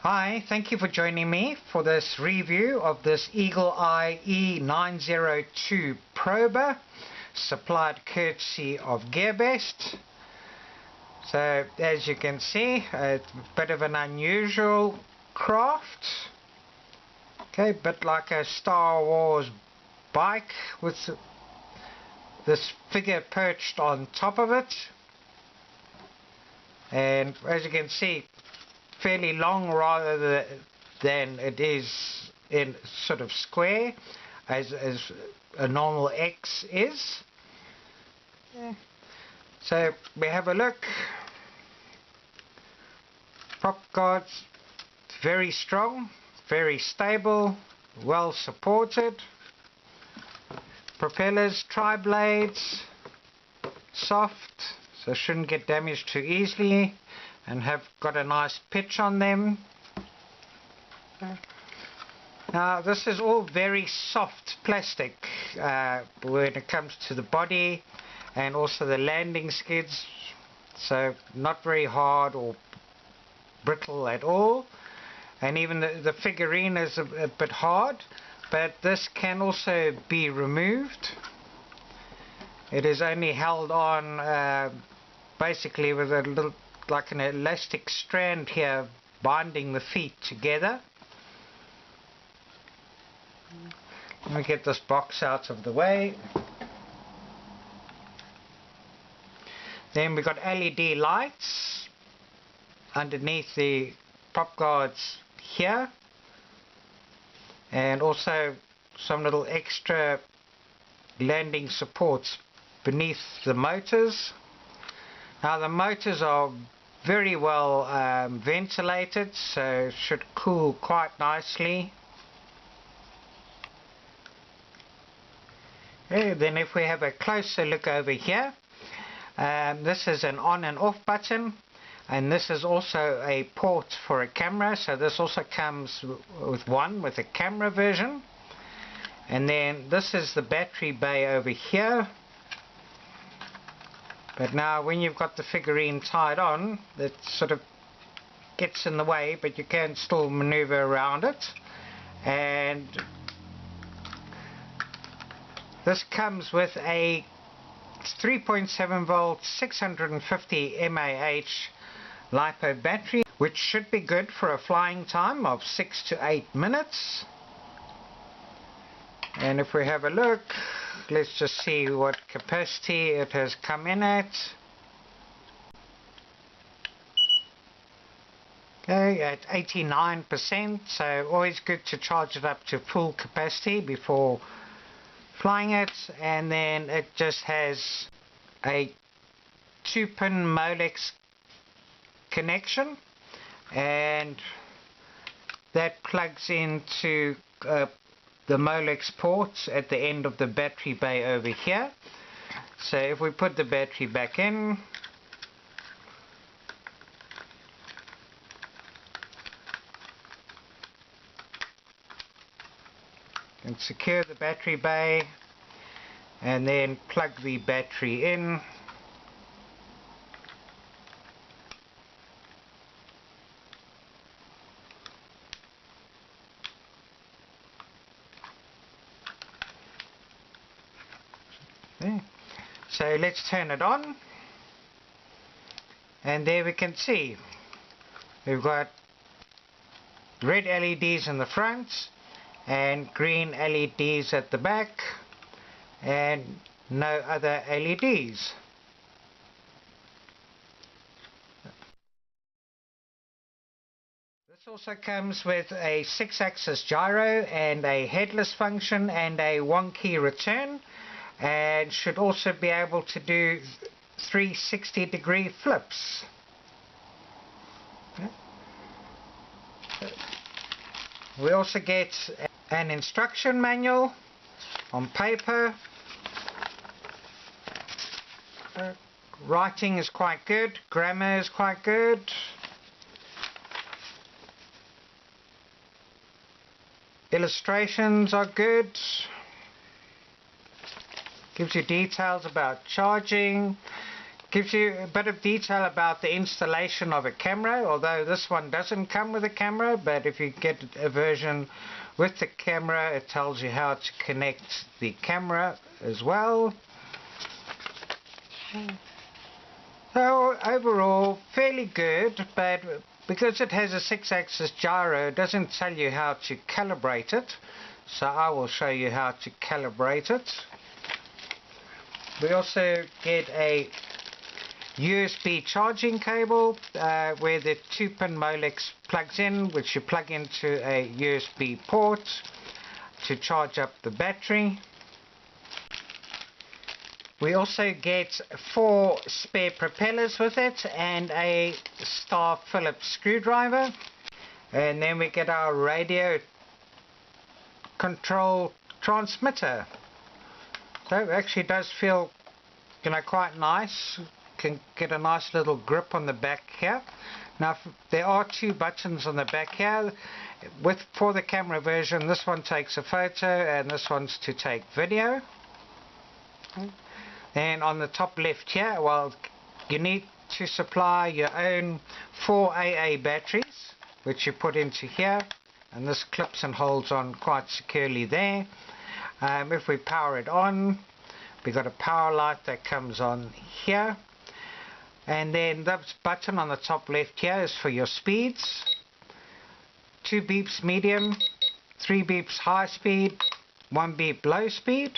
Hi, thank you for joining me for this review of this Eye E902 PROBER, supplied courtesy of Gearbest. So as you can see, a bit of an unusual craft. Okay, a bit like a Star Wars bike with this figure perched on top of it. And as you can see, fairly long rather than it is in sort of square as a normal X is. So we have a look. Prop guards, very strong, very stable, well supported. Propellers, tri-blades, soft, so shouldn't get damaged too easily, and have got a nice pitch on them. Now this is all very soft plastic when it comes to the body and also the landing skids, so not very hard or brittle at all. And even the figurine is a bit hard, but this can also be removed. It is only held on basically with a little, like an elastic strand here, binding the feet together. Let me get this box out of the way. Then we've got LED lights underneath the prop guards here, and also some little extra landing supports beneath the motors. Now the motors are very well ventilated, so should cool quite nicely. Okay, then if we have a closer look over here, this is an on and off button, and this is also a port for a camera, so this also comes with a camera version. And then this is the battery bay over here. But now when you've got the figurine tied on, it sort of gets in the way, but you can still maneuver around it. And this comes with a 3.7 volt 650 mAh LiPo battery, which should be good for a flying time of 6 to 8 minutes. And if we have a look, let's just see what capacity it has come in at. Okay, at 89%, so always good to charge it up to full capacity before flying it. And then it just has a 2-pin Molex connection, and that plugs into the Molex ports at the end of the battery bay over here. So if we put the battery back in, and secure the battery bay, and then plug the battery in. So let's turn it on, and there we can see we've got red LEDs in the front and green LEDs at the back, and no other LEDs. This also comes with a 6-axis gyro and a headless function and a wonky return, and should also be able to do 360-degree flips. We also get an instruction manual on paper. Writing is quite good, grammar is quite good. Illustrations are good. Gives you details about charging, Gives you a bit of detail about the installation of a camera, although this one doesn't come with a camera, but if you get a version with the camera, it tells you how to connect the camera as well. So overall, fairly good, but because it has a 6-axis gyro, it doesn't tell you how to calibrate it. So I will show you how to calibrate it. We also get a USB charging cable where the 2-pin Molex plugs in, which you plug into a USB port to charge up the battery. We also get 4 spare propellers with it and a star Phillips screwdriver, and then we get our radio control transmitter. So it actually does feel, you know, quite nice. Can get a nice little grip on the back here. Now there are 2 buttons on the back here. For the camera version, this one takes a photo and this one's to take video. And on the top left here, well, you need to supply your own 4 AA batteries, which you put into here, and this clips and holds on quite securely there. If we power it on, we've got a power light that comes on here, and then the button on the top left here is for your speeds. 2 beeps medium, 3 beeps high speed, 1 beep low speed.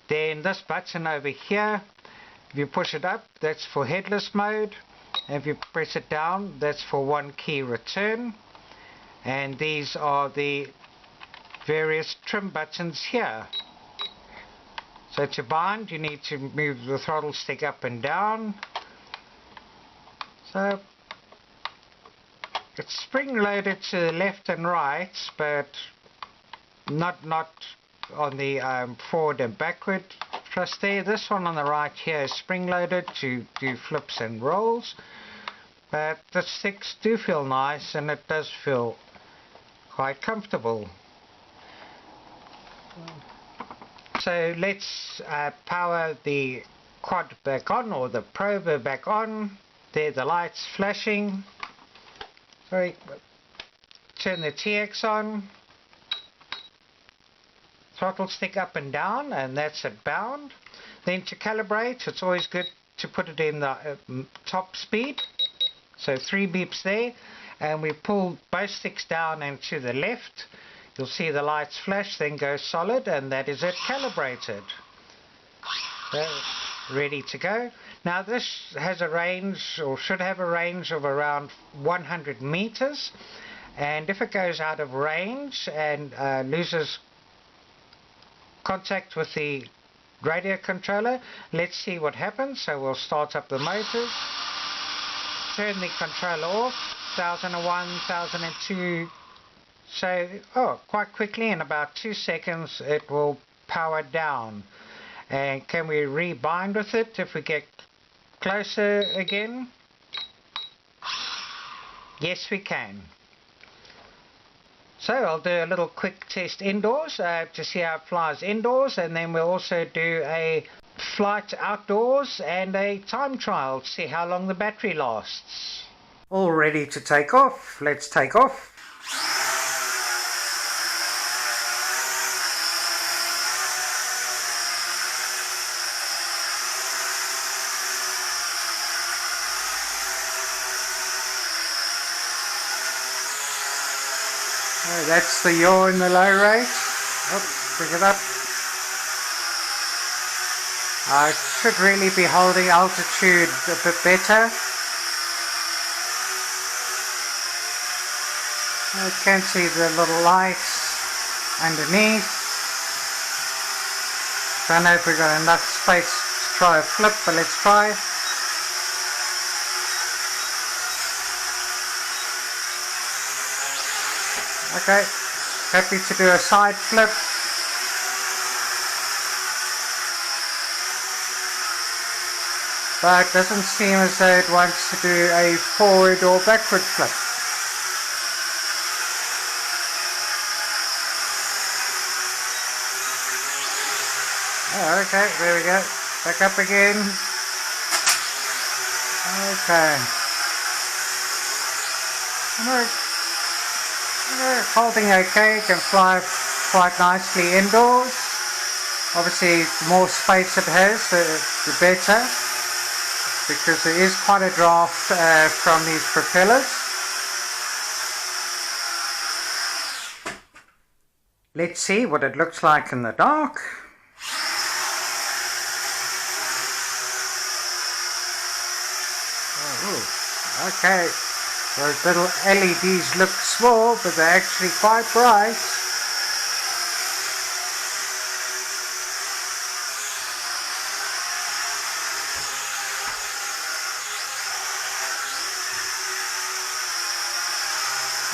Then this button over here, if you push it up, that's for headless mode. If you press it down, that's for 1 key return. And these are the various trim buttons here. So to bind, you need to move the throttle stick up and down. So it's spring loaded to the left and right, but not on the forward and backward thrust there. This one on the right here is spring loaded to do flips and rolls, but the sticks do feel nice and it does feel quite comfortable. So let's power the quad back on, or the prober back on. There the lights flashing. Sorry, turn the TX on. Throttle stick up and down, and that's at bound. Then to calibrate, it's always good to put it in the top speed. So 3 beeps there, and we pull both sticks down and to the left. You'll see the lights flash, then go solid, and that is it calibrated. So, ready to go. Now this has a range, or should have a range, of around 100 meters, and if it goes out of range and loses contact with the radio controller, let's see what happens. So we'll start up the motors, turn the controller off, 1001, 1002, so quite quickly, in about 2 seconds it will power down. And can we rebind with it if we get closer again? Yes, we can. So I'll do a little quick test indoors to see how it flies indoors, and then we'll also do a flight outdoors and a time trial to see how long the battery lasts. All ready to take off. Let's take off. That's the yaw in the low rate. Bring it up. I should really be holding altitude a bit better. I can see the little lights underneath. Don't know if we've got enough space to try a flip, but let's try. Okay, happy to do a side flip. But it doesn't seem as though it wants to do a forward or backward flip. Oh, okay, there we go. Back up again. Okay. Holding okay, can fly quite nicely indoors. Obviously, the more space it has, the better, because there is quite a draft from these propellers. Let's see what it looks like in the dark. Oh, okay. Those little LEDs look small, but they're actually quite bright.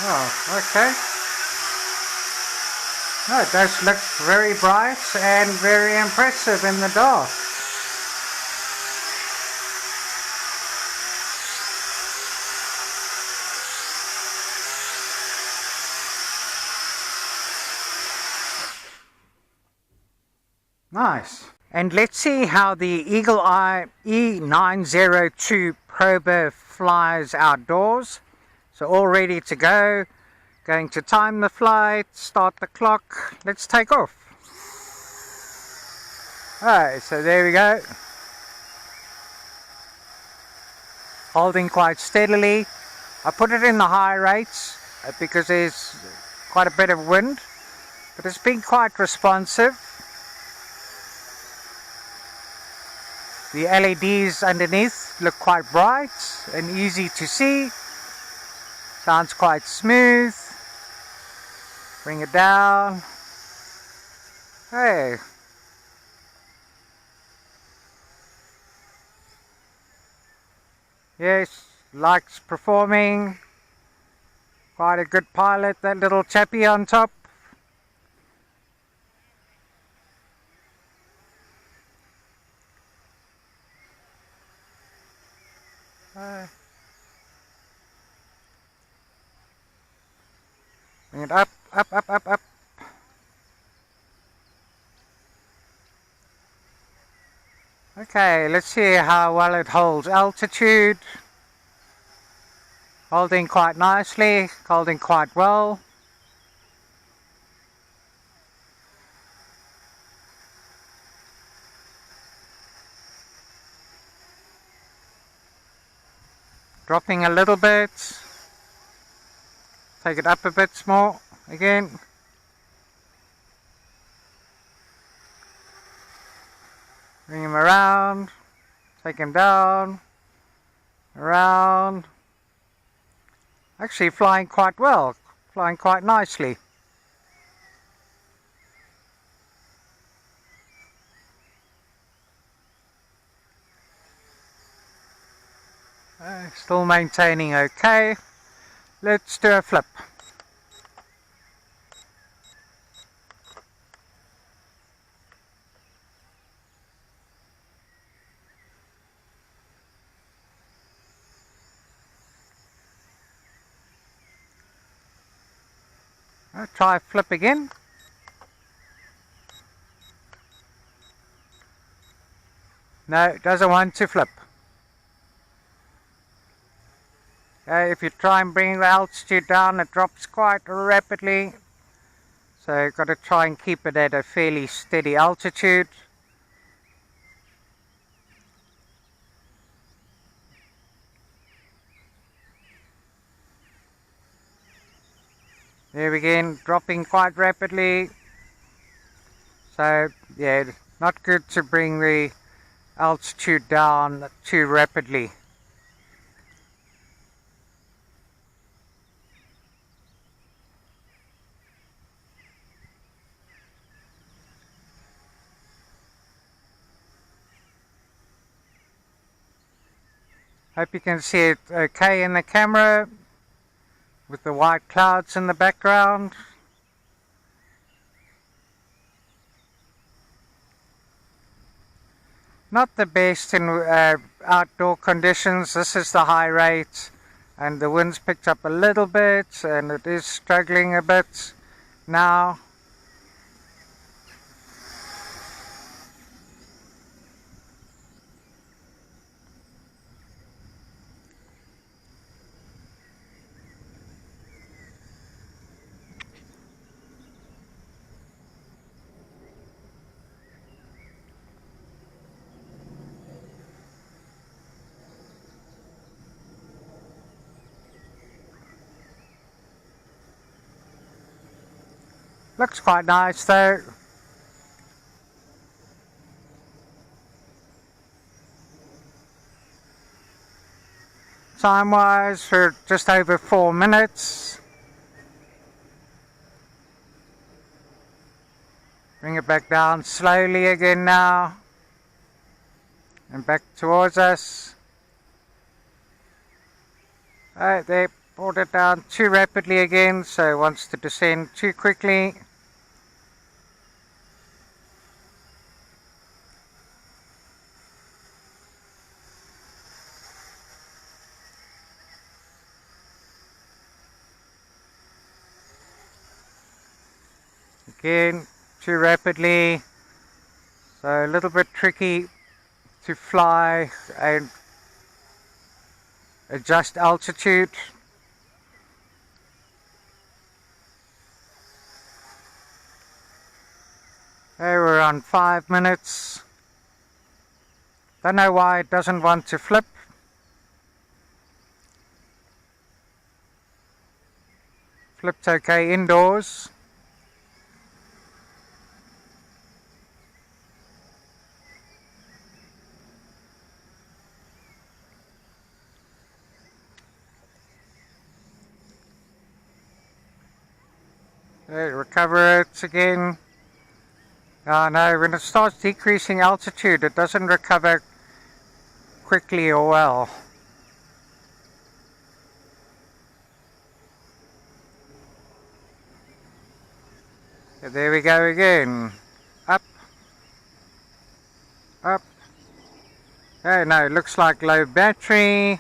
Oh, okay. Oh, it does look very bright and very impressive in the dark. Nice. And let's see how the Eagle Eye E902 PROBER flies outdoors. So all ready to go. Going to time the flight, start the clock. Let's take off. Alright, so there we go. Holding quite steadily. I put it in the high rates because there's quite a bit of wind, but it's been quite responsive. The LEDs underneath look quite bright and easy to see. Sounds quite smooth. Bring it down. Hey. Yes, likes performing. Quite a good pilot, that little chappie on top. Bring it up, up, up, up, up. Okay, let's see how well it holds altitude. Holding quite nicely, holding quite well. Dropping a little bit. Take it up a bit more again. Bring him around. Take him down. Around. Actually flying quite well. Flying quite nicely. Still maintaining okay. Let's do a flip. I'll try flip again. No, it doesn't want to flip. Okay, if you try and bring the altitude down, it drops quite rapidly. So you've got to try and keep it at a fairly steady altitude. There we go, dropping quite rapidly. So yeah, not good to bring the altitude down too rapidly. Hope you can see it okay in the camera with the white clouds in the background. Not the best in outdoor conditions. This is the high rate and the wind's picked up a little bit and it is struggling a bit now. Looks quite nice though. Time wise, we're just over 4 minutes. Bring it back down slowly again now. And back towards us. Alright, they brought it down too rapidly again, so it wants to descend too quickly. Again, too rapidly, so a little bit tricky to fly and adjust altitude. Okay, we're on 5 minutes. Don't know why it doesn't want to flip. Flipped okay indoors. Okay, recover it again. Oh no, when it starts decreasing altitude, it doesn't recover quickly or well. So there we go again. Up. Up. Oh no, looks like low battery.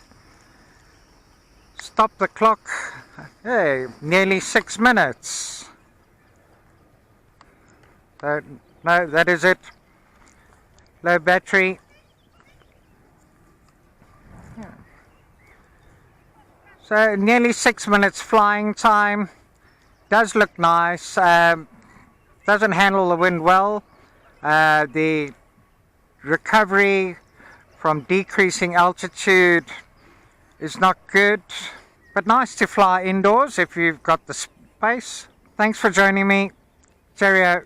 Stop the clock. Hey, nearly 6 minutes. So, no, that is it. Low battery. Yeah. So nearly 6 minutes flying time. Does look nice. Doesn't handle the wind well. The recovery from decreasing altitude is not good. But nice to fly indoors if you've got the space. Thanks for joining me. Cheerio.